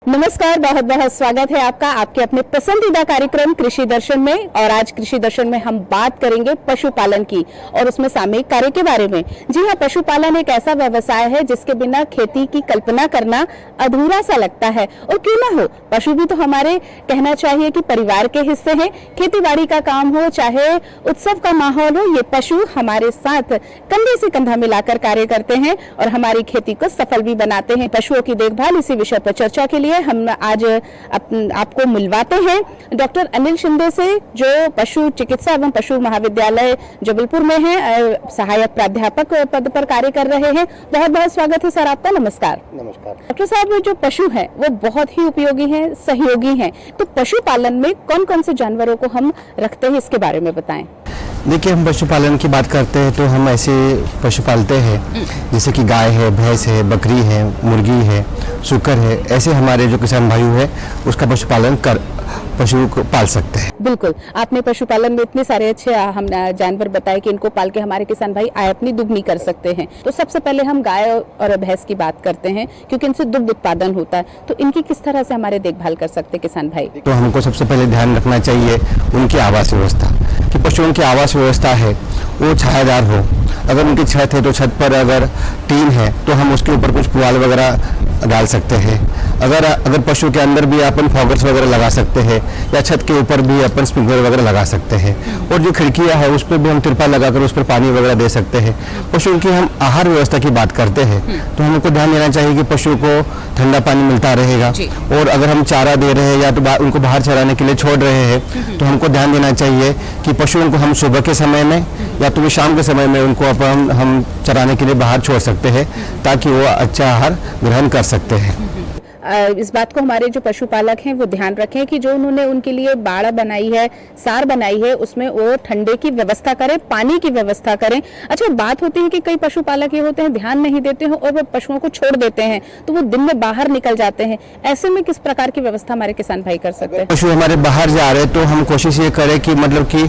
नमस्कार, बहुत बहुत स्वागत है आपका आपके अपने पसंदीदा कार्यक्रम कृषि दर्शन में। और आज कृषि दर्शन में हम बात करेंगे पशुपालन की और उसमें सामयिक कार्य के बारे में। जी हाँ, पशुपालन एक ऐसा व्यवसाय है जिसके बिना खेती की कल्पना करना अधूरा सा लगता है। और क्यों ना हो, पशु भी तो हमारे कहना चाहिए कि परिवार के हिस्से हैं। खेती बाड़ी का काम हो चाहे उत्सव का माहौल हो, ये पशु हमारे साथ कंधे से कंधा मिलाकर कार्य करते हैं और हमारी खेती को सफल भी बनाते हैं। पशुओं की देखभाल, इसी विषय पर चर्चा के लिए हम आज आपको मिलवाते हैं डॉक्टर अनिल शिंदे से, जो पशु चिकित्सा एवं पशु महाविद्यालय जबलपुर में है, सहायक प्राध्यापक पद पर कार्य कर रहे हैं। बहुत बहुत स्वागत है सर आपका। नमस्कार। नमस्कार डॉक्टर साहब, जो पशु हैं वो बहुत ही उपयोगी हैं, सहयोगी हैं। तो पशुपालन में कौन कौन से जानवरों को हम रखते हैं, इसके बारे में बताएं। देखिए, हम पशुपालन की बात करते हैं तो हम ऐसे पशु पालते हैं जैसे कि गाय है, भैंस है, बकरी है, मुर्गी है, सूकर है। ऐसे हमारे जो किसान भाई है उसका पशुपालन कर पशु को पाल सकते हैं। बिल्कुल, आपने पशुपालन में इतने सारे अच्छे हम जानवर बताए कि इनको पाल के हमारे किसान भाई आय अपनी दुगनी कर सकते हैं। तो सबसे पहले हम गाय और भैंस की बात करते हैं, क्योंकि इनसे दुग्ध उत्पादन होता है। तो इनकी किस तरह से हमारे देखभाल कर सकते हैं किसान भाई? तो हमको सबसे पहले ध्यान रखना चाहिए उनकी आवास व्यवस्था, कि पशुओं की आवास व्यवस्था है वो छायादार हो। अगर उनकी छत है तो छत पर अगर टीन है तो हम उसके ऊपर कुछ पुआल वगैरह डाल सकते हैं। अगर पशु के अंदर भी अपन फॉगर्स वगैरह लगा सकते हैं, या छत के ऊपर भी अपन स्प्रिंकलर वगैरह लगा सकते हैं। और जो खिड़कियां है उस पर भी हम तिरपाल लगाकर उस पर पानी वगैरह दे सकते हैं। पशुओं की हम आहार व्यवस्था की बात करते हैं तो हमको ध्यान देना चाहिए कि पशु को ठंडा पानी मिलता रहेगा। और अगर हम चारा दे रहे हैं या तो उनको बाहर चराने के लिए छोड़ रहे हैं तो हमको ध्यान देना चाहिए कि पशुओं को हम सुबह के समय में या तो शाम के समय में उनको अपन हम चराने के लिए बाहर छोड़ सकते हैं, ताकि वो अच्छा आहार ग्रहण कर सकते हैं। इस बात को हमारे जो पशुपालक हैं वो ध्यान रखें कि जो उन्होंने उनके लिए बाड़ा बनाई है, सार बनाई है, उसमें वो ठंडे की व्यवस्था करें, पानी की व्यवस्था करें। अच्छा, बात होती है कि कई पशुपालक ये होते हैं ध्यान नहीं देते हैं और वो पशुओं को छोड़ देते हैं, तो वो दिन में बाहर निकल जाते हैं। ऐसे में किस प्रकार की व्यवस्था हमारे किसान भाई कर सकते हैं? पशु हमारे बाहर जा रहे तो हम कोशिश ये करें कि मतलब कि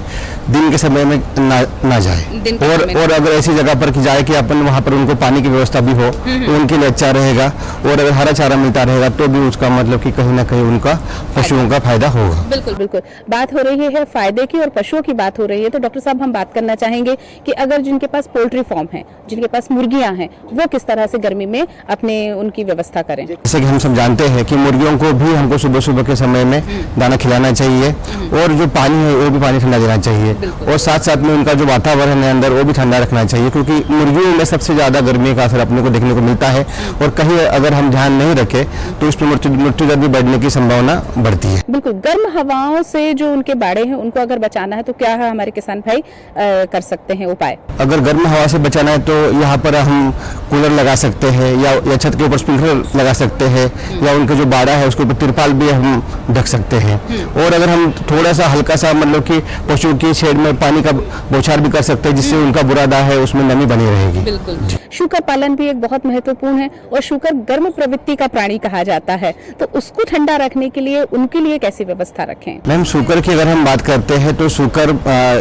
दिन के समय में ना जाए। और अगर ऐसी जगह पर जाए कि अपन वहाँ पर उनको पानी की व्यवस्था भी हो तो उनके लिए अच्छा रहेगा। और अगर हरा चारा मिलता रहेगा तो भी उसका मतलब कि कहीं ना कहीं उनका पशुओं का फायदा होगा। बिल्कुल बिल्कुल, बात हो रही है फायदे की और पशुओं की बात हो रही है। तो डॉक्टर साहब, हम बात करना चाहेंगे कि अगर जिनके पास पोल्ट्री फार्म है, जिनके पास मुर्गियां हैं, वो किस तरह से गर्मी में अपने उनकी व्यवस्था करें। जैसे कि हम सब जानते हैं कि मुर्गियों को भी हमको सुबह सुबह के समय में दाना खिलाना चाहिए और जो पानी है वो भी पानी ठंडा देना चाहिए। और साथ साथ में उनका जो वातावरण है अंदर वो भी ठंडा रखना चाहिए, क्योंकि मुर्गियों में सबसे ज्यादा गर्मी का असर अपने को देखने को मिलता है। और कहीं अगर हम ध्यान नहीं रखें तो उसमें मृत्यु दर भी बढ़ने की संभावना बढ़ती है। बिल्कुल, गर्म हवाओं से जो उनके बाड़े हैं उनको अगर बचाना है तो क्या है हमारे किसान भाई कर सकते हैं उपाय? अगर गर्म हवा से बचाना है तो यहाँ पर हम कूलर लगा सकते हैं, या छत के ऊपर स्प्रिंकलर लगा सकते हैं, या उनका जो बाड़ा है उसके ऊपर तिरपाल भी हम ढक सकते हैं। और अगर हम थोड़ा सा हल्का सा मतलब कि पशु की शेड में पानी का बौछार भी कर सकते हैं, जिससे उनका बुरादा है उसमें नमी बनी रहेगी। बिल्कुल, शूकर पालन भी एक बहुत महत्वपूर्ण है और शूकर गर्म प्रवृत्ति का प्राणी कहा जाता है। तो उसको ठंडा रखने के लिए उनके लिए कैसी व्यवस्था रखें? मैम, सूकर की अगर हम बात करते हैं तो सूकर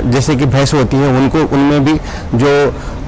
जैसे कि भैंस होती है उनको उनमें भी जो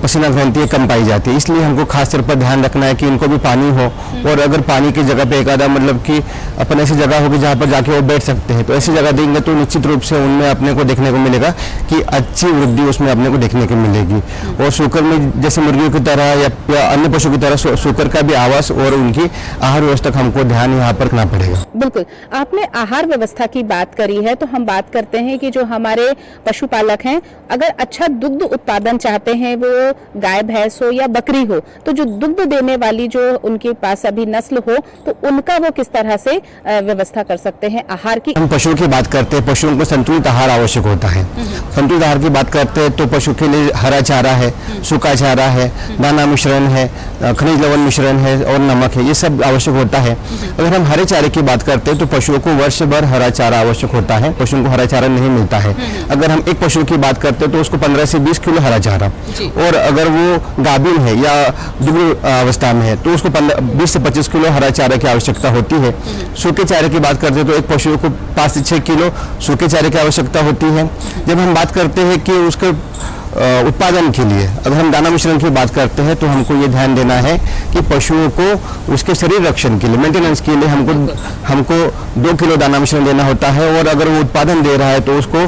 पसीना ग्रंथि है कम पाई जाती है, इसलिए हमको खास तौर पर ध्यान रखना है कि इनको भी पानी हो। और अगर पानी की जगह पे एक आधा मतलब कि अपन ऐसी जगह होगी जहाँ पर जाके वो बैठ सकते हैं, तो ऐसी जगह देंगे तो निश्चित रूप से उनमें अपने को देखने को मिलेगा कि अच्छी वृद्धि उसमें अपने को देखने को मिलेगी। और सूकर में जैसे मुर्गियों की तरह या अन्य पशु की तरह सूकर का भी आवास और उनकी आहार व्यवस्था का हमको ध्यान यहाँ पर रखना पड़ेगा। बिल्कुल, आपने आहार व्यवस्था की बात करी है तो हम बात करते हैं कि जो हमारे पशुपालक हैं, अगर अच्छा दुग्ध उत्पादन चाहते हैं, वो गाय भैंस हो या बकरी हो, तो जो दुग्ध देने वाली जो उनके पास अभी नस्ल हो तो उनका वो किस तरह से व्यवस्था कर सकते हैं आहार की? हम पशुओं की बात करते हैं, पशुओं को संतुलित आहार आवश्यक होता है। संतुलित आहार की बात करते हैं तो पशु के लिए हरा चारा है, सूखा चारा है, दाना मिश्रण है, खनिज लवण मिश्रण है और नमक है, ये सब आवश्यक होता है। अगर हम हरे चारे की बात करते हैं तो पशुओं को वर्ष भर हरा चारा आवश्यक होता है, पशुओं को हरा चारा नहीं मिलता है। अगर हम एक पशु की बात करते हैं तो उसको 15 से 20 किलो हरा चारा, और अगर वो गाभिन है या दुग्ध अवस्था में है तो उसको 20 से 25 किलो हरा चारे की आवश्यकता होती है। सूखे चारे की बात करते हैं तो एक पशु को 5 से 6 किलो सूखे चारे की आवश्यकता होती है। जब हम बात करते हैं कि उसके उत्पादन के लिए अगर हम दाना मिश्रण की बात करते हैं तो हमको ये ध्यान देना है कि पशुओं को उसके शरीर रक्षण के लिए, मेंटेनेंस के लिए हमको 2 किलो दाना मिश्रण देना होता है। और अगर वो उत्पादन दे रहा है तो उसको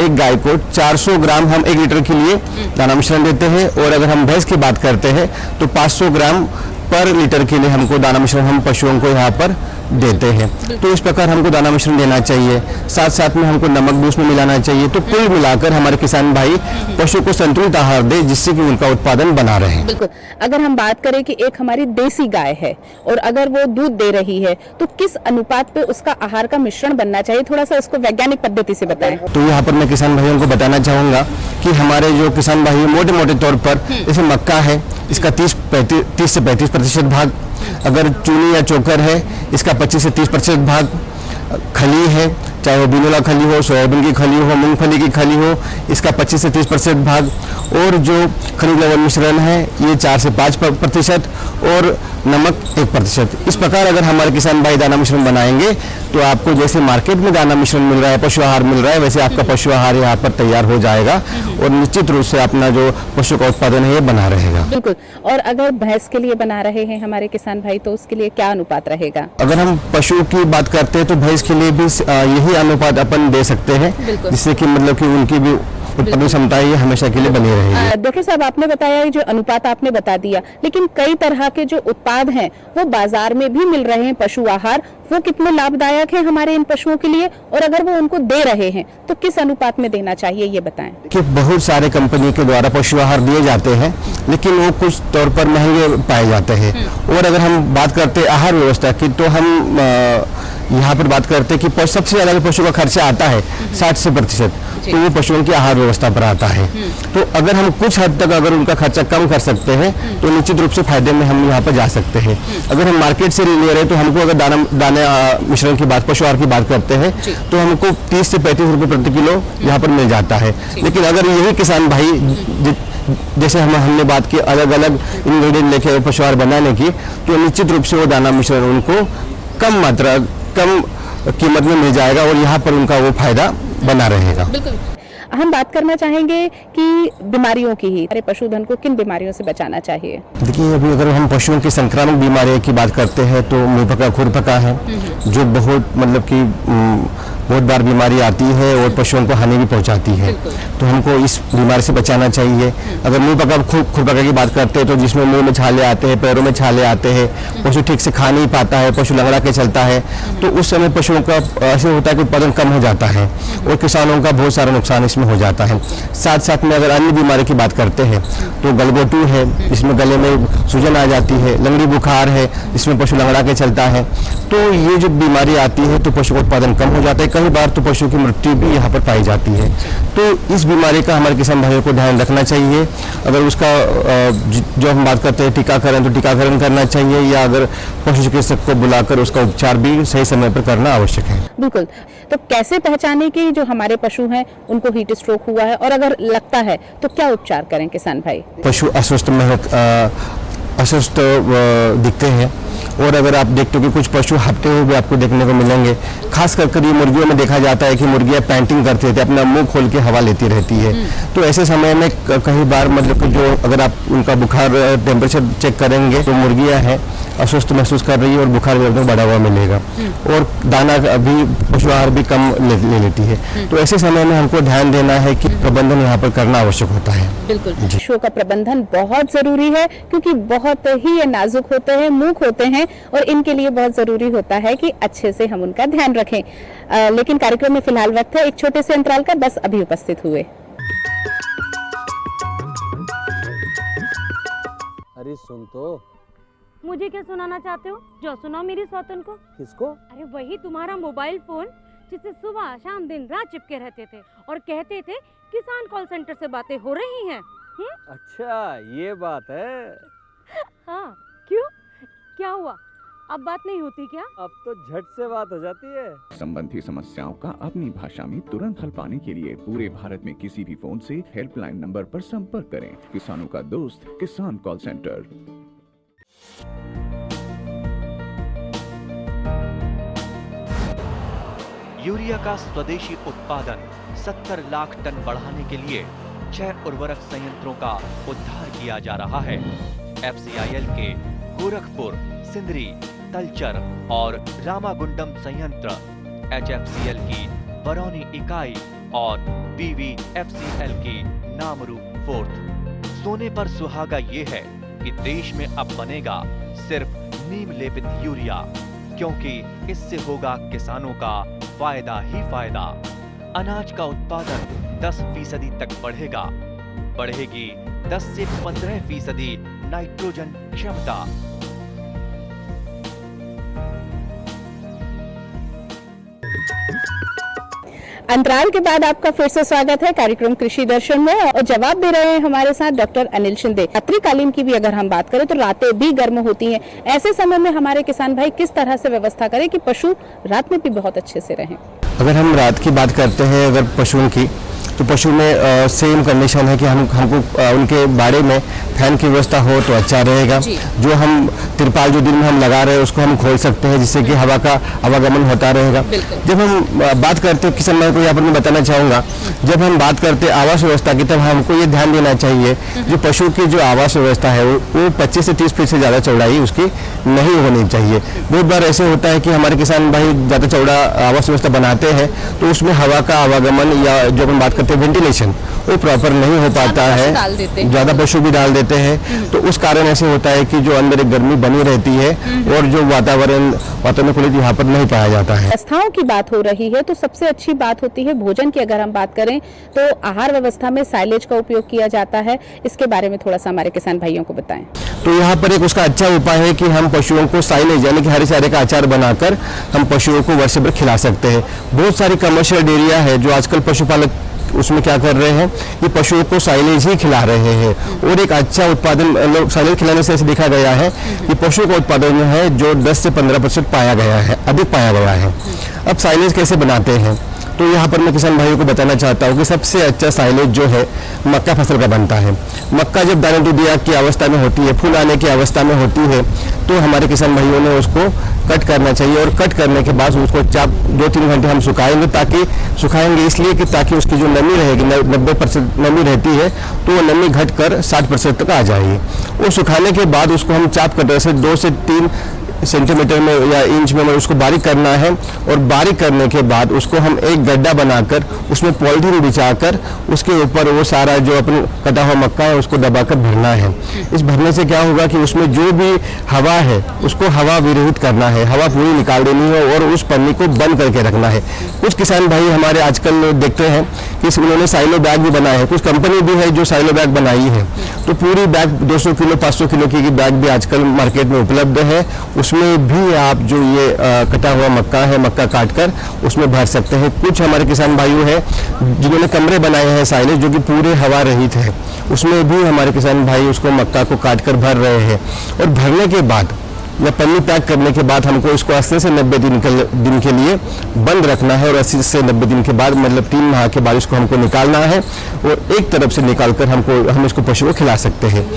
एक गाय को 400 ग्राम हम 1 लीटर के लिए दाना मिश्रण देते हैं। और अगर हम भैंस की बात करते हैं तो 500 ग्राम पर लीटर के लिए हमको दाना मिश्रण हम पशुओं को यहाँ पर देते हैं। तो इस प्रकार हमको दाना मिश्रण देना चाहिए, साथ साथ में हमको नमक भी उसमें मिलाना चाहिए। तो कुल मिलाकर हमारे किसान भाई पशु को संतुलित आहार दे जिससे कि उनका उत्पादन बना रहे। बिल्कुल। अगर हम बात करें कि एक हमारी देसी गाय है और अगर वो दूध दे रही है तो किस अनुपात पे उसका आहार का मिश्रण बनना चाहिए, थोड़ा सा इसको वैज्ञानिक पद्धति से बताएं। तो यहाँ पर मैं किसान भाइयों को बताना चाहूंगा कि हमारे जो किसान भाई मोटे मोटे तौर पर जैसे मक्का है इसका 30 से 35% भाग, अगर चूनी या चोकर है इसका 25 से 30% भाग, खली है चाहे वो बिनोला खली हो, सोयाबीन की खली हो, मूंगफली की खली हो, इसका 25 से 30% भाग, और जो खनिज लवण मिश्रण है ये 4 से 5% और नमक 1%। इस प्रकार अगर हमारे किसान भाई दाना मिश्रण बनाएंगे तो आपको जैसे मार्केट में दाना मिश्रण मिल रहा है, पशु आहार मिल रहा है, वैसे आपका पशु आहार यहाँ पर तैयार हो जाएगा और निश्चित रूप से अपना जो पशु का उत्पादन है ये बना रहेगा। बिल्कुल। और अगर भैंस के लिए बना रहे हैं हमारे किसान भाई तो उसके लिए क्या अनुपात रहेगा? अगर हम पशु की बात करते हैं तो भैंस के लिए भी यही अनुपात अपन दे सकते हैं जिससे कि मतलब कि उनकी भी उत्पादन क्षमता ये हमेशा के लिए बनी रहेगी। डॉक्टर साहब आपने बताया जो अनुपात आपने बता दिया, लेकिन कई तरह के जो उत्पाद हैं वो बाजार में भी मिल रहे हैं पशु आहार, वो कितने लाभदायक हैं हमारे इन पशुओं के लिए, और अगर वो उनको दे रहे हैं तो किस अनुपात में देना चाहिए ये बताएं। कि बहुत सारे कंपनी के द्वारा पशु आहार दिए जाते हैं लेकिन वो कुछ तौर पर महंगे पाए जाते हैं। और अगर हम बात करते हैं आहार व्यवस्था की तो हम यहाँ पर बात करते हैं कि सबसे ज्यादा पशु का खर्चा आता है 60 से %, तो वो पशुओं की आहार व्यवस्था पर आता है। तो अगर हम कुछ हद तक अगर उनका खर्चा कम कर सकते हैं तो निश्चित रूप से फायदे में हम यहाँ पर जा सकते हैं। अगर हम मार्केट से ले रहे हैं तो हमको अगर दाना मिश्रण की बात, पशु आहार की बात करते हैं तो हमको 30 से 35 रुपए प्रति किलो यहाँ पर मिल जाता है। लेकिन अगर यही किसान भाई जैसे हमने बात की अलग अलग इंग्रेडिएंट लेके पशु आहार बनाने की, तो निश्चित रूप से वो दाना मिश्रण उनको कम कीमत में मिल जाएगा और यहाँ पर उनका वो फायदा बना रहेगा। बिल्कुल। हम बात करना चाहेंगे कि बीमारियों की ही, हमारे पशुधन को किन बीमारियों से बचाना चाहिए? देखिए अभी अगर हम पशुओं की संक्रामक बीमारियों की बात करते हैं तो मुंह पका खुर पका है जो बहुत मतलब कि बहुत बार बीमारी आती है और पशुओं को हानि भी पहुंचाती है। तो हमको इस बीमारी से बचाना चाहिए। अगर मुंह पका खुर पका की बात करते हैं तो जिसमें मुंह में छाले आते हैं, पैरों में छाले आते हैं, पशु ठीक से खा नहीं पाता है, पशु लंगड़ा के चलता है, तो उस समय पशुओं का ऐसे होता है कि उत्पादन कम हो जाता है और किसानों का बहुत सारा नुकसान इसमें हो जाता है। साथ साथ में अगर अन्य बीमारी की बात करते हैं तो गलघोटू है जिसमें गले में सूजन आ जाती है, लंगड़ी बुखार है जिसमें पशु लंगड़ा के चलता है। तो ये जो बीमारी आती है तो पशु का उत्पादन कम हो जाता है, कई बार तो पशु की मृत्यु भी यहाँ पर पाई जाती है। तो इस बीमारी का हमारे किसान भाइयों को ध्यान रखना चाहिए। अगर उसका जो हम बात करते हैं टीकाकरण, तो टीकाकरण करना चाहिए या अगर पशु चिकित्सक को बुलाकर उसका उपचार भी सही समय पर करना आवश्यक है। बिल्कुल। तो कैसे पहचाने कि जो हमारे पशु हैं उनको हीट स्ट्रोक हुआ है, और अगर लगता है तो क्या उपचार करें किसान भाई? पशु अस्वस्थ दिखते हैं और अगर आप देखते हो कि कुछ पशु हफ्ते हुए भी आपको देखने को मिलेंगे। खास कर ये मुर्गियों में देखा जाता है कि मुर्गियां पैंटिंग करती रहती है, अपना मुंह खोल के हवा लेती रहती है। तो ऐसे समय में कई बार मतलब कि जो अगर आप उनका बुखार टेम्परेचर चेक करेंगे तो मुर्गियां हैं अस्वस्थ महसूस कर रही है और बुखार भी बढ़ा हुआ मिलेगा और दाना भी पशु आहार भी कम ले लेती है। तो ऐसे समय में हमको ध्यान देना है कि प्रबंधन यहाँ पर करना आवश्यक होता है। बिल्कुल। पशुओं का प्रबंधन बहुत जरूरी है क्योंकि बहुत ही नाजुक होते हैं, मूक होते हैं और इनके लिए बहुत जरूरी होता है कि अच्छे से हम उनका ध्यान रखें। लेकिन कार्यक्रम में फिलहाल वक्त है एक छोटे से अंतराल का, बस अभी उपस्थित हुए। अरे सुन तो। मुझे क्या सुनाना चाहते हो? जो सुनाओ मेरी सौतन को। किसको? अरे वही तुम्हारा मोबाइल फोन जिससे सुबह शाम दिन रात चिपके रहते थे और कहते थे किसान कॉल सेंटर से बातें हो रही हैं। अच्छा ये बात है। हाँ क्यों, क्या हुआ? अब बात नहीं होती क्या? अब तो झट से बात हो जाती है। संबंधी समस्याओं का अपनी भाषा में तुरंत हल पाने के लिए पूरे भारत में किसी भी फोन से हेल्पलाइन नंबर पर संपर्क करें। किसानों का दोस्त किसान कॉल सेंटर। यूरिया का स्वदेशी उत्पादन 70 लाख टन बढ़ाने के लिए 6 उर्वरक संयंत्रों का उद्धार किया जा रहा है। FCIL के गोरखपुर, सिंदरी, तलचर और रामागुंडम संयंत्र, HFCL की बरौनी इकाई और BVFCL की नामरू फोर्थ। सोने पर सुहागा ये है कि देश में अब बनेगा सिर्फ नीम लेपित यूरिया, क्योंकि इससे होगा किसानों का फायदा ही फायदा। अनाज का उत्पादन 10% तक बढ़ेगा। बढ़ेगी 10 से 15% नाइट्रोजन क्षमता। अंतराल के बाद आपका फिर से स्वागत है कार्यक्रम कृषि दर्शन में, और जवाब दे रहे हैं हमारे साथ डॉक्टर अनिल शिंदे। रात्रिकालीन की भी अगर हम बात करें तो रातें भी गर्म होती हैं। ऐसे समय में हमारे किसान भाई किस तरह से व्यवस्था करें कि पशु रात में भी बहुत अच्छे से रहें? अगर हम रात की बात करते हैं अगर पशुओं की, तो पशु में सेम कंडीशन है कि हमको उनके बाड़े में फैन की व्यवस्था हो तो अच्छा रहेगा। जो हम तिरपाल जो दिन में हम लगा रहे हैं उसको हम खोल सकते हैं, जिससे कि हवा का आवागमन होता रहेगा। जब हम बात करते हैं किसान भाई को यहाँ पर मैं बताना चाहूँगा, जब हम बात करते हैं आवास व्यवस्था की, तब हमको ये ध्यान देना चाहिए जो पशु की जो आवास व्यवस्था है वो 25 से 30 फीट से ज़्यादा चौड़ाई उसकी नहीं होनी चाहिए। बहुत बार ऐसे होता है कि हमारे किसान भाई ज़्यादा चौड़ा आवास व्यवस्था बनाते हैं तो उसमें हवा का आवागमन या जो हम बात करते हैं वेंटिलेशन वो प्रॉपर नहीं हो पाता है, ज़्यादा पशु भी डाल देते हैं, तो उस कारण ऐसे होता है कि जो अंदर एक गर्मी बनी रहती है और जो वातावरण यहाँ पर नहीं पाया जाता है। व्यवस्थाओं की बात हो रही है तो सबसे अच्छी बात होती है भोजन की। अगर हम बात करें तो आहार व्यवस्था में साइलेज का उपयोग किया जाता है, इसके बारे में थोड़ा सा हमारे किसान भाइयों को बताएं। तो यहाँ पर एक उसका अच्छा उपाय है कि हम पशुओं को साइलेज यानी कि हरे चारे का अचार बनाकर हम पशुओं को वर्ष भर खिला सकते हैं। बहुत सारी कमर्शियल डेयरिया है जो आजकल पशुपालक उसमें क्या कर रहे हैं कि पशुओं को साइलेज ही खिला रहे हैं, और एक अच्छा उत्पादन साइलेज खिलाने से ऐसे देखा गया है कि पशु का उत्पादन है जो 10 से 15% पाया गया है, अधिक पाया गया है। अब साइलेज कैसे बनाते हैं तो यहाँ पर मैं किसान भाइयों को बताना चाहता हूँ कि सबसे अच्छा साइलेज जो है मक्का फसल का बनता है। मक्का जब दाने दुधिया की अवस्था में होती है, फूल आने की अवस्था में होती है, तो हमारे किसान भाइयों ने उसको कट करना चाहिए, और कट करने के बाद उसको 2-3 घंटे हम सुखाएंगे। सुखाएंगे इसलिए कि ताकि उसकी जो नमी रहेगी 90% नमी रहती है तो वो नमी घटकर 60% तक आ जाएगी। वो सुखाने के बाद उसको हम चाप कटर से 2 से 3 सेंटीमीटर में या इंच में उसको बारीक करना है, और बारीक करने के बाद उसको हम एक गड्ढा बनाकर उसमें पॉलीथीन बिछाकर उसके ऊपर वो सारा जो अपन कटा हुआ मक्का है उसको दबाकर भरना है। इस भरने से क्या होगा कि उसमें जो भी हवा है उसको हवा विरहित करना है, हवा पूरी निकाल देनी है और उस पन्नी को बंद करके रखना है। कुछ किसान भाई हमारे आजकल देखते हैं कि उन्होंने साइलो बैग भी बनाए हैं, कुछ कंपनी भी है जो साइलो बैग बनाई है, तो पूरी बैग 200 किलो 500 किलो की बैग भी आजकल मार्केट में उपलब्ध है। उसमें भी आप जो ये कटा हुआ मक्का है, मक्का काटकर उसमें भर सकते हैं। कुछ हमारे किसान भाइयों हैं जिन्होंने कमरे बनाए हैं साइलेज जो कि पूरे हवा रहित है, उसमें भी हमारे किसान भाई उसको मक्का को काटकर भर रहे हैं। और भरने के बाद या पन्नी पैक करने के बाद हमको इसको 80 से 90 दिन के लिए बंद रखना है, और 80 से 90 दिन के बाद मतलब 3 माह के बाद इसको हमको निकालना है, और एक तरफ से निकालकर हम इसको पशु को खिला सकते हैं।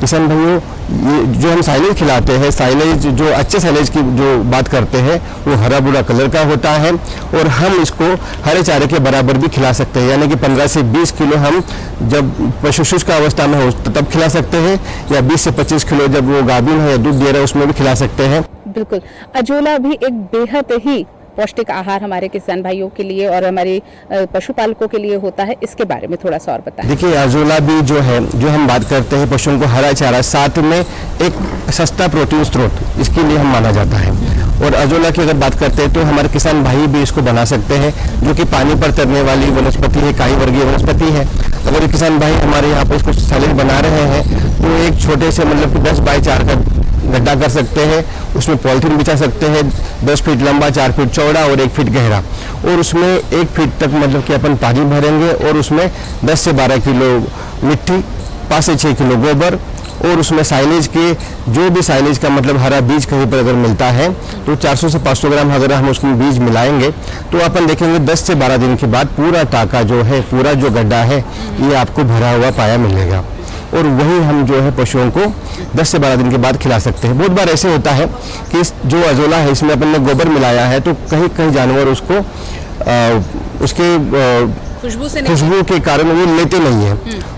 किसान भाइयों, ये जो हम साइलेज खिलाते हैं, साइलेज जो अच्छे साइलेज की जो बात करते हैं वो हरा भूरा कलर का होता है, और हम इसको हरे चारे के बराबर भी खिला सकते हैं, यानी कि 15 से 20 किलो हम जब पशु शुष्क अवस्था में हो तब खिला सकते हैं, या 20 से 25 किलो जब वो गाभिन है दूध दे रहा है उसमें भी खिला सकते हैं। बिल्कुल, अजोला भी एक बेहद ही पौष्टिक आहार हमारे किसान भाइयों के लिए और हमारे पशुपालकों के लिए होता है, इसके बारे में थोड़ा सा और बताएं। देखिए, अजोला भी जो है, जो हम बात करते हैं पशुओं को हरा चारा, साथ में एक सस्ता प्रोटीन स्रोत इसके लिए हम माना जाता है। और अजोला की अगर बात करते हैं तो हमारे किसान भाई भी इसको बना सकते हैं, जो कि पानी पर तैरने वाली वनस्पति है, काई वर्गीय वनस्पति है। अगर किसान भाई हमारे यहाँ पर इसको साइलेज बना रहे हैं तो एक छोटे से मतलब 10 बाई 4 का गड्ढा कर सकते हैं, उसमें पॉलीथीन बिछा सकते हैं, 10 फीट लंबा, 4 फीट चौड़ा और 1 फीट गहरा, और उसमें 1 फीट तक मतलब कि अपन पानी भरेंगे, और उसमें 10 से 12 किलो मिट्टी, 5 से 6 किलो गोबर और उसमें साइलेज के जो भी साइलेज का मतलब हरा बीज कहीं पर अगर मिलता है तो 400 से 500 ग्राम अगर हम उसमें बीज मिलाएंगे तो अपन देखेंगे 10 से 12 दिन के बाद पूरा टाका जो है, पूरा जो गड्ढा है, ये आपको भरा हुआ पाया मिलेगा। और वही हम जो है पशुओं को 10 से 12 दिन के बाद खिला सकते हैं। बहुत बार ऐसे होता है कि जो अजोला है इसमें अपन ने गोबर मिलाया है तो कहीं कहीं जानवर उसको उसके खुशबू के कारण वो लेते नहीं है,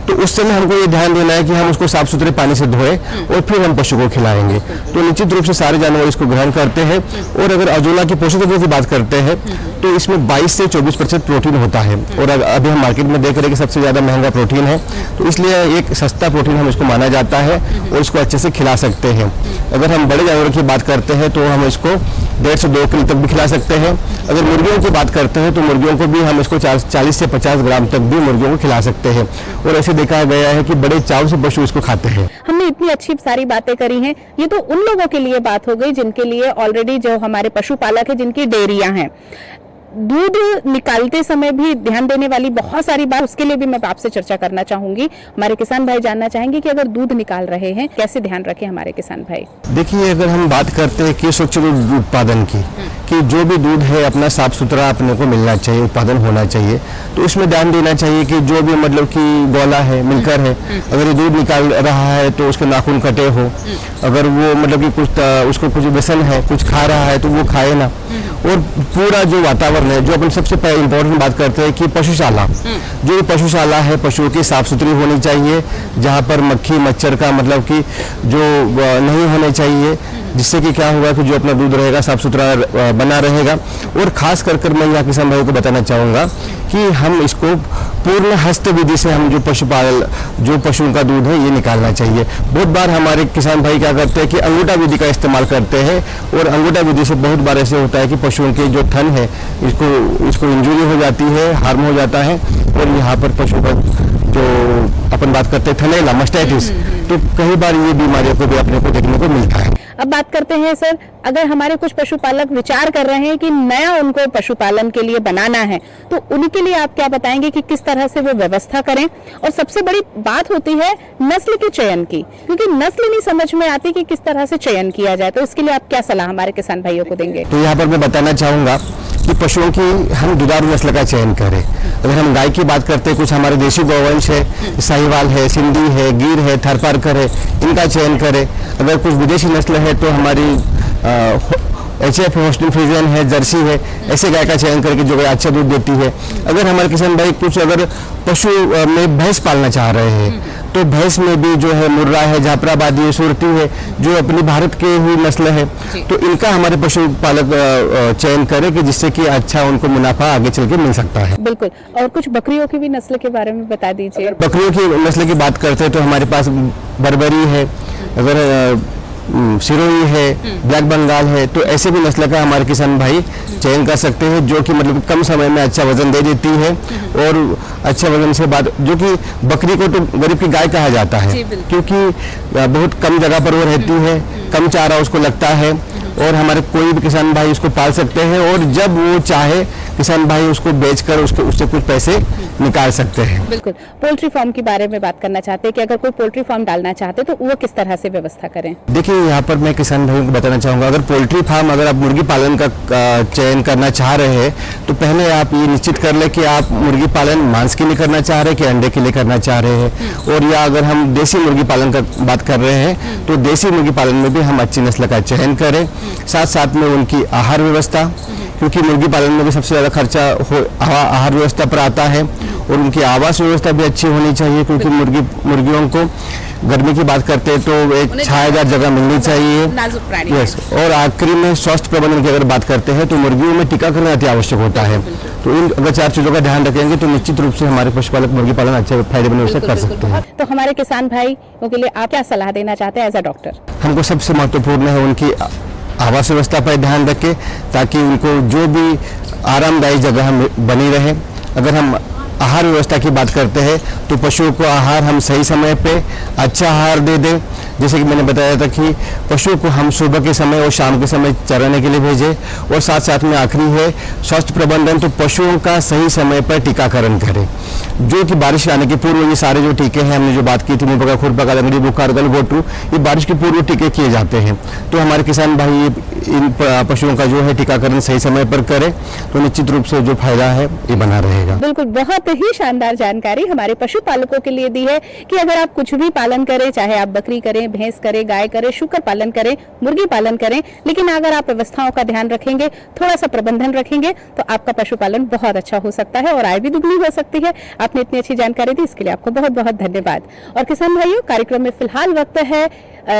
तो उस समय हमको ये ध्यान देना है कि हम उसको साफ सुथरे पानी से धोएं और फिर हम पशु को खिलाएंगे। तो निश्चित रूप से सारे जानवर इसको ग्रहण करते हैं। और अगर अजोला के पोषक तत्वों की बात करते हैं तो इसमें 22 से 24% प्रोटीन होता है और अभी हम मार्केट में देख रहे हैं कि सबसे ज़्यादा महंगा प्रोटीन है, तो इसलिए एक सस्ता प्रोटीन हम इसको माना जाता है और इसको अच्छे से खिला सकते हैं। अगर हम बड़े जानवरों की बात करते हैं तो हम इसको 1.5 से 2 किलो तक भी खिला सकते हैं। अगर मुर्गियों की बात करते हैं तो मुर्गियों को भी हम इसको 40 से 50 ग्राम तक भी मुर्गियों को खिला सकते हैं और ऐसे देखा गया है कि बड़े चाव से पशु इसको खाते हैं। हमने इतनी अच्छी सारी बातें करी हैं, ये तो उन लोगों के लिए बात हो गई जिनके लिए ऑलरेडी जो हमारे पशुपालक है, जिनकी डेयरियां हैं। दूध निकालते समय भी ध्यान देने वाली बहुत सारी बात, उसके लिए भी मैं आपसे चर्चा करना चाहूंगी। हमारे किसान भाई जानना चाहेंगे कि अगर दूध निकाल रहे हैं कैसे ध्यान रखें हमारे किसान भाई। देखिए, अगर हम बात करते हैं कि स्वच्छ दूध उत्पादन की, कि जो भी दूध है अपना साफ सुथरा अपने को मिलना चाहिए, उत्पादन होना चाहिए, तो इसमें ध्यान देना चाहिए कि जो भी मतलब कि गौला है, मिलकर है, अगर ये दूध निकाल रहा है तो उसके नाखून कटे हो, अगर वो मतलब कि कुछ उसको कुछ व्यसन है, कुछ खा रहा है तो वो खाए ना। और पूरा जो वातावरण है, जो अपन सबसे पहले इम्पोर्टेंट बात करते हैं कि पशुशाला, जो पशुशाला है पशुओं की साफ सुथरी होनी चाहिए, जहाँ पर मक्खी मच्छर का मतलब कि जो नहीं होने चाहिए, जिससे कि क्या होगा कि जो अपना दूध रहेगा साफ सुथरा बना रहेगा। और खास कर मैं यहाँ किसान भाइयों को बताना चाहूँगा कि हम इसको पूर्ण हस्त विधि से हम जो पशुओं का दूध है ये निकालना चाहिए। बहुत बार हमारे किसान भाई क्या करते हैं कि अंगूठा विधि का इस्तेमाल करते हैं और अंगूठा विधि से बहुत बार ऐसे होता है कि पशुओं के जो थन है इसको इंजरी हो जाती है, हार्म हो जाता है और यहाँ पर पशु का जो अपन बात करते हैं थनैला, मास्टाइटिस, तो कई बार ये बीमारियों को भी अपने को देखने को मिलता है। अब बात करते हैं सर, अगर हमारे कुछ पशुपालक विचार कर रहे हैं कि नया उनको पशुपालन के लिए बनाना है, तो उनके लिए आप क्या बताएंगे कि किस तरह से वो व्यवस्था करें? और सबसे बड़ी बात होती है नस्ल के चयन की, क्योंकि नस्ल नहीं समझ में आती कि किस तरह से चयन किया जाए, तो इसके लिए आप क्या सलाह हमारे किसान भाइयों को देंगे? तो यहाँ पर मैं बताना चाहूँगा कि पशुओं की हम दुधारू नस्ल का चयन करें। अगर हम गाय की बात करते हैं, कुछ हमारे देशी गौवंश है, साहिवाल है, सिंधी है, गिर है, थारपारकर है, इनका चयन करें। अगर कुछ विदेशी नस्ल है तो हमारी HF होस्टन फ्रीजियन है, जर्सी है, ऐसे गाय का चयन करके जो गाय अच्छा दूध देती है। अगर हमारे किसान भाई कुछ अगर पशु में भैंस पालना चाह रहे हैं तो भैंस में भी जो है मुर्रा है, जाफराबादी है, सुरती है, जो अपनी भारत के ही नस्ल है, तो इनका हमारे पशुपालक चयन करें कि जिससे कि अच्छा उनको मुनाफा आगे चल के मिल सकता है। बिल्कुल। और कुछ बकरियों की भी नस्ल के बारे में बता दीजिए। बकरियों की नस्ल की बात करते हैं तो हमारे पास बर्बरी है, अगर सिरोही है, ब्लैक बंगाल है, तो ऐसे भी नस्ल का हमारे किसान भाई चयन कर सकते हैं, जो कि मतलब कम समय में अच्छा वजन दे देती है। और अच्छे वजन से बाद जो कि बकरी को तो गरीब की गाय कहा जाता है, क्योंकि बहुत कम जगह पर वो रहती है, कम चारा उसको लगता है और हमारे कोई भी किसान भाई उसको पाल सकते हैं और जब वो चाहे किसान भाई उसको बेचकर उससे कुछ पैसे निकाल सकते हैं। बिल्कुल। पोल्ट्री फार्म के बारे में बात करना चाहते हैं कि अगर कोई पोल्ट्री फार्म डालना चाहते तो वो किस तरह से व्यवस्था करें? देखिए, यहाँ पर मैं किसान भाइयों को बताना चाहूँगा, अगर पोल्ट्री फार्म अगर आप मुर्गी पालन का चयन करना चाह रहे हैं तो पहले आप ये निश्चित कर ले कि आप मुर्गी पालन मांस के लिए करना चाह रहे हैं कि अंडे के लिए करना चाह रहे हैं। और या अगर हम देसी मुर्गी पालन का बात कर रहे हैं तो देसी मुर्गी पालन में भी हम अच्छी नस्ल का चयन करें, साथ साथ में उनकी आहार व्यवस्था, क्योंकि मुर्गी पालन में भी सबसे ज़्यादा खर्चा आहार व्यवस्था पर आता है। और उनकी आवास व्यवस्था भी अच्छी होनी चाहिए, क्योंकि मुर्गियों को गर्मी की बात करते हैं तो एक छायादार जगह मिलनी चाहिए। यस। और आखिरी में स्वास्थ्य प्रबंधन की अगर बात करते हैं तो मुर्गियों में टीकाकरण अति आवश्यक होता है। तो इन अगर 4 चीज़ों का ध्यान रखेंगे तो निश्चित रूप से हमारे पशुपालक मुर्गी पालन अच्छे फायदेमंद से कर सकते हैं। तो हमारे किसान भाइयों के लिए आप क्या सलाह देना चाहते हैं एज अ डॉक्टर? हमको सबसे महत्वपूर्ण है उनकी आवास व्यवस्था पर ध्यान रखें, ताकि उनको जो भी आरामदायी जगह बनी रहे। अगर हम आहार व्यवस्था की बात करते हैं तो पशुओं को आहार हम सही समय पे अच्छा आहार दे दें। जैसे कि मैंने बताया था कि पशुओं को हम सुबह के समय और शाम के समय चराने के लिए भेजें। और साथ साथ में आखिरी है स्वास्थ्य प्रबंधन, तो पशुओं का सही समय पर टीकाकरण करें। जो कि बारिश आने के पूर्व ये सारे जो टीके हैं, हमने जो बात की थी, मुंह खुर पका, लंगड़ी बुखार, गलघोटू, ये बारिश के पूर्व टीके किए जाते हैं। तो हमारे किसान भाई इन पशुओं का जो है टीकाकरण सही समय पर करें तो निश्चित रूप से जो फायदा है ये बना रहेगा। बिल्कुल, बहुत ही शानदार जानकारी हमारे पशुपालकों के लिए दी है कि अगर आप कुछ भी पालन करें, चाहे आप बकरी करें, भैंस करें, गाय करें, शुकर पालन करें, मुर्गी पालन करें, लेकिन अगर आप व्यवस्थाओं का ध्यान रखेंगे, थोड़ा सा प्रबंधन रखेंगे तो आपका पशुपालन बहुत अच्छा हो सकता है और आय भी दुगनी हो सकती है। आपने इतनी अच्छी जानकारी दी, इसके लिए आपको बहुत बहुत धन्यवाद। और किसान भाइयों, कार्यक्रम में फिलहाल वक्त है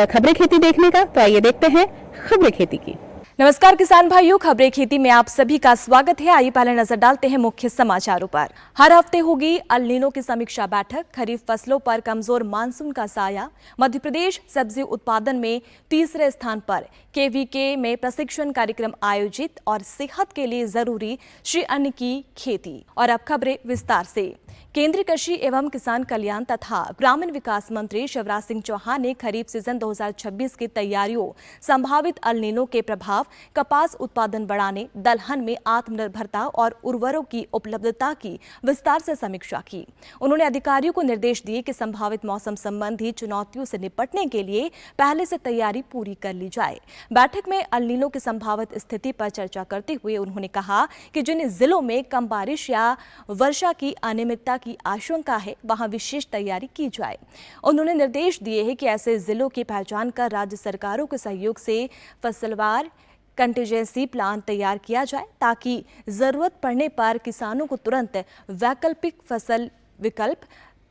खबरें खेती देखने का, तो आइए देखते हैं खबरें खेती की। नमस्कार किसान भाइयों, खबरें खेती में आप सभी का स्वागत है। आइए पहले नजर डालते हैं मुख्य समाचारों पर। हर हफ्ते होगी अल नीनो की समीक्षा बैठक, खरीफ फसलों पर कमजोर मानसून का साया, मध्य प्रदेश सब्जी उत्पादन में तीसरे स्थान पर, केवीके में प्रशिक्षण कार्यक्रम आयोजित और सेहत के लिए जरूरी श्री अन्न की खेती। और अब खबरें विस्तार से। केंद्रीय कृषि एवं किसान कल्याण तथा ग्रामीण विकास मंत्री शिवराज सिंह चौहान ने खरीफ सीजन 2026 की तैयारियों, संभावित अल नीनो के प्रभाव, कपास उत्पादन बढ़ाने, दलहन में आत्मनिर्भरता और उर्वरकों की उपलब्धता की विस्तार से समीक्षा की। उन्होंने अधिकारियों को निर्देश दिए कि संभावित मौसम संबंधी चुनौतियों से निपटने के लिए पहले से तैयारी पूरी कर ली जाए। बैठक में अल नीनो की संभावित स्थिति पर चर्चा करते हुए उन्होंने कहा कि जिन जिलों में कम बारिश या वर्षा की अनियमितता की आशंका है, वहां विशेष तैयारी की जाए। उन्होंने निर्देश दिए हैं कि ऐसे जिलों की पहचान कर राज्य सरकारों के सहयोग से फसलवार कंटीजेंसी प्लान तैयार किया जाए, ताकि जरूरत पड़ने पर किसानों को तुरंत वैकल्पिक फसल विकल्प,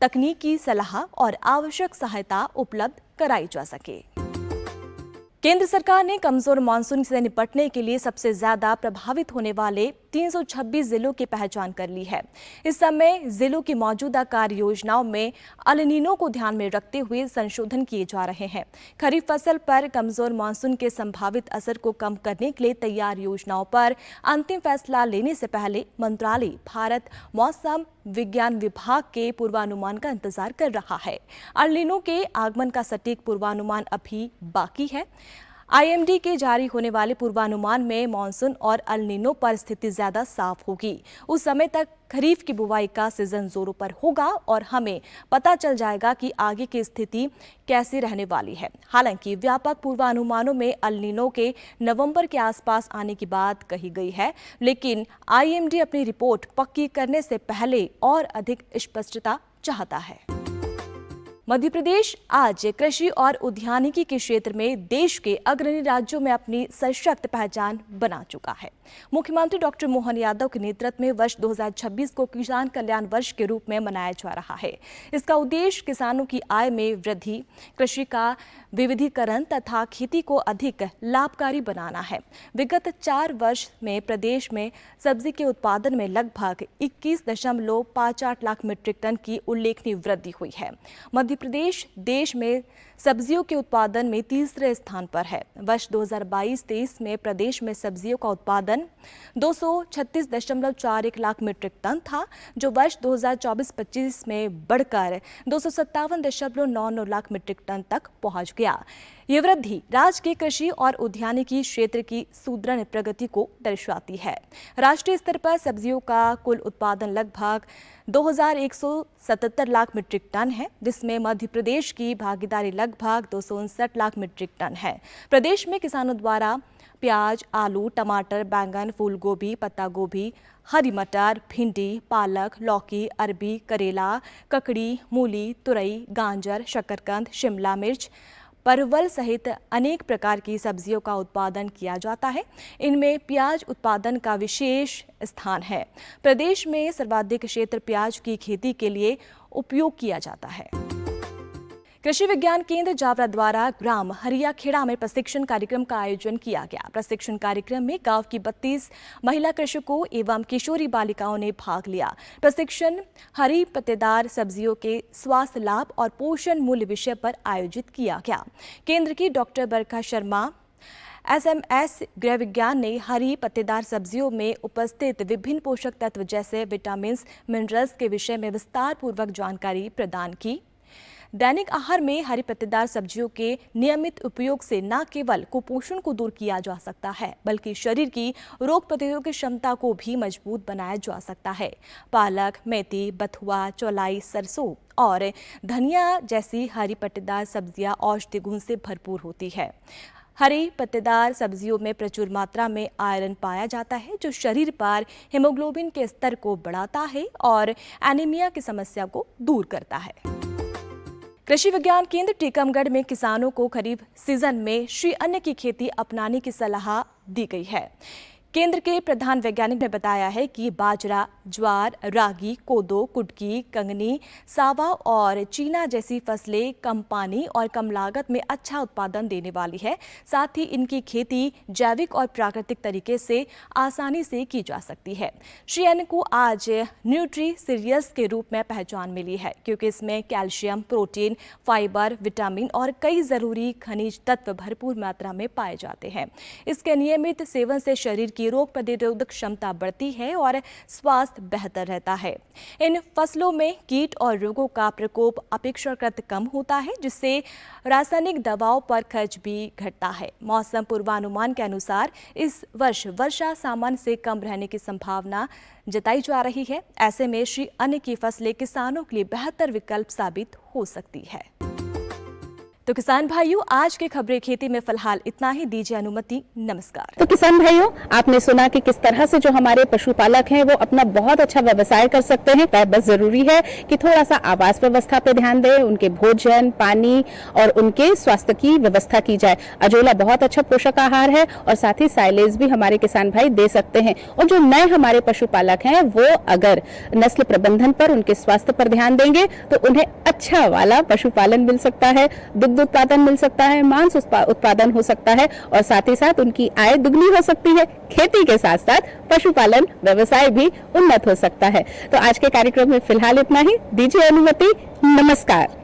तकनीकी सलाह और आवश्यक सहायता उपलब्ध कराई जा सके। केंद्र सरकार ने कमजोर मानसून से निपटने के लिए सबसे ज्यादा प्रभावित होने वाले 326 जिलों की पहचान कर ली है। इस समय जिलों की मौजूदा कार्य योजनाओं में अल नीनो को ध्यान में रखते हुए संशोधन किए जा रहे हैं। खरीफ फसल पर कमजोर मानसून के संभावित असर को कम करने के लिए तैयार योजनाओं पर अंतिम फैसला लेने से पहले मंत्रालय भारत मौसम विज्ञान विभाग के पूर्वानुमान का इंतजार कर रहा है। अल नीनो के आगमन का सटीक पूर्वानुमान अभी बाकी है। आईएमडी के जारी होने वाले पूर्वानुमान में मानसून और अल नीनो पर स्थिति ज्यादा साफ होगी। उस समय तक खरीफ की बुवाई का सीजन जोरों पर होगा और हमें पता चल जाएगा कि आगे की स्थिति कैसी रहने वाली है। हालांकि व्यापक पूर्वानुमानों में अल नीनो के नवंबर के आसपास आने की बात कही गई है, लेकिन आईएमडी अपनी रिपोर्ट पक्की करने से पहले और अधिक स्पष्टता चाहता है। मध्य प्रदेश आज कृषि और उद्यानिकी के क्षेत्र में देश के अग्रणी राज्यों में अपनी सशक्त पहचान बना चुका है। मुख्यमंत्री डॉक्टर मोहन यादव के नेतृत्व में वर्ष 2026 को किसान कल्याण वर्ष के रूप में मनाया जा रहा है। इसका उद्देश्य किसानों की आय में वृद्धि, कृषि का विविधीकरण तथा खेती को अधिक लाभकारी बनाना है। विगत 4 वर्ष में प्रदेश में सब्जी के उत्पादन में लगभग 21.58 लाख मीट्रिक टन की उल्लेखनीय वृद्धि हुई है। मध्य प्रदेश देश में सब्जियों के उत्पादन में तीसरे स्थान पर है। वर्ष 2022-23 में प्रदेश में सब्जियों का उत्पादन 236.41 लाख मीट्रिक टन था, जो वर्ष 2024-25 में बढ़कर 257.99 लाख मीट्रिक टन तक पहुंच गया। ये वृद्धि राज्य के कृषि और उद्यानिकी क्षेत्र की सुदृढ़ प्रगति को दर्शाती है। राष्ट्रीय स्तर पर सब्जियों का कुल उत्पादन लगभग 2177 लाख मीट्रिक टन है, जिसमें मध्य प्रदेश की भागीदारी लगभग 259 लाख मीट्रिक टन है। प्रदेश में किसानों द्वारा प्याज, आलू, टमाटर, बैंगन, फूल गोभी, पत्ता गोभी, हरी मटर, भिंडी, पालक, लौकी, अरबी, करेला, ककड़ी, मूली, तुरई, गाजर, शकरकंद, शिमला मिर्च, परवल सहित अनेक प्रकार की सब्जियों का उत्पादन किया जाता है। इनमें प्याज उत्पादन का विशेष स्थान है। प्रदेश में सर्वाधिक क्षेत्र प्याज की खेती के लिए उपयोग किया जाता है। कृषि विज्ञान केंद्र जावरा द्वारा ग्राम हरियाखेड़ा में प्रशिक्षण कार्यक्रम का आयोजन किया गया। प्रशिक्षण कार्यक्रम में गांव की 32 महिला कृषकों एवं किशोरी बालिकाओं ने भाग लिया। प्रशिक्षण हरी पत्तेदार सब्जियों के स्वास्थ्य लाभ और पोषण मूल्य विषय पर आयोजित किया गया। केंद्र की डॉक्टर बरखा शर्मा एसएमएस गृह विज्ञान ने हरी पत्तेदार सब्जियों में उपस्थित विभिन्न पोषक तत्व जैसे विटामिन, मिनरल्स के विषय में विस्तार पूर्वक जानकारी प्रदान की। दैनिक आहार में हरी पत्तेदार सब्जियों के नियमित उपयोग से न केवल कुपोषण को दूर किया जा सकता है बल्कि शरीर की रोग प्रतिरोधक क्षमता को भी मजबूत बनाया जा सकता है। पालक, मेथी, बथुआ, चौलाई, सरसों और धनिया जैसी हरी पत्तेदार सब्जियां औषधीय गुण से भरपूर होती है। हरी पत्तेदार सब्जियों में प्रचुर मात्रा में आयरन पाया जाता है जो शरीर पर हीमोग्लोबिन के स्तर को बढ़ाता है और एनीमिया की समस्या को दूर करता है। कृषि विज्ञान केंद्र टीकमगढ़ में किसानों को खरीफ सीजन में श्री अन्न की खेती अपनाने की सलाह दी गई है। केंद्र के प्रधान वैज्ञानिक ने बताया है कि बाजरा, ज्वार, रागी, कोदो, कुटकी, कंगनी, सावा और चीना जैसी फसलें कम पानी और कम लागत में अच्छा उत्पादन देने वाली है। साथ ही इनकी खेती जैविक और प्राकृतिक तरीके से आसानी से की जा सकती है। श्री अन्न को आज न्यूट्री सीरियल्स के रूप में पहचान मिली है क्योंकि इसमें कैल्शियम, प्रोटीन, फाइबर, विटामिन और कई जरूरी खनिज तत्व भरपूर मात्रा में पाए जाते हैं। इसके नियमित सेवन से शरीर की रोग प्रतिरोधक क्षमता बढ़ती है और स्वास्थ्य बेहतर रहता है। इन फसलों में कीट और रोगों का प्रकोप अपेक्षाकृत कम होता है जिससे रासायनिक दवाओं पर खर्च भी घटता है। मौसम पूर्वानुमान के अनुसार इस वर्ष वर्षा सामान्य से कम रहने की संभावना जताई जा रही है। ऐसे में श्री अन्न की फसलें किसानों के लिए बेहतर विकल्प साबित हो सकती है। तो किसान भाइयों, आज के खबरें खेती में फिलहाल इतना ही। दीजिए अनुमति। नमस्कार। तो किसान भाइयों, आपने सुना कि किस तरह से जो हमारे पशुपालक हैं वो अपना बहुत अच्छा व्यवसाय कर सकते हैं। पर बस जरूरी है कि थोड़ा सा आवास व्यवस्था पे ध्यान दें, उनके भोजन, पानी और उनके स्वास्थ्य की व्यवस्था की जाए। अजोला बहुत अच्छा पोषक आहार है और साथ ही साइलेज भी हमारे किसान भाई दे सकते हैं। और जो नए हमारे पशुपालक हैं वो अगर नस्ल प्रबंधन पर, उनके स्वास्थ्य पर ध्यान देंगे तो उन्हें अच्छा वाला पशुपालन मिल सकता है, दुग्ध उत्पादन मिल सकता है, मांस उत्पादन हो सकता है और साथ ही साथ उनकी आय दुगनी हो सकती है। खेती के साथ साथ पशुपालन व्यवसाय भी उन्नत हो सकता है। तो आज के कार्यक्रम में फिलहाल इतना ही। दीजिए अनुमति। नमस्कार।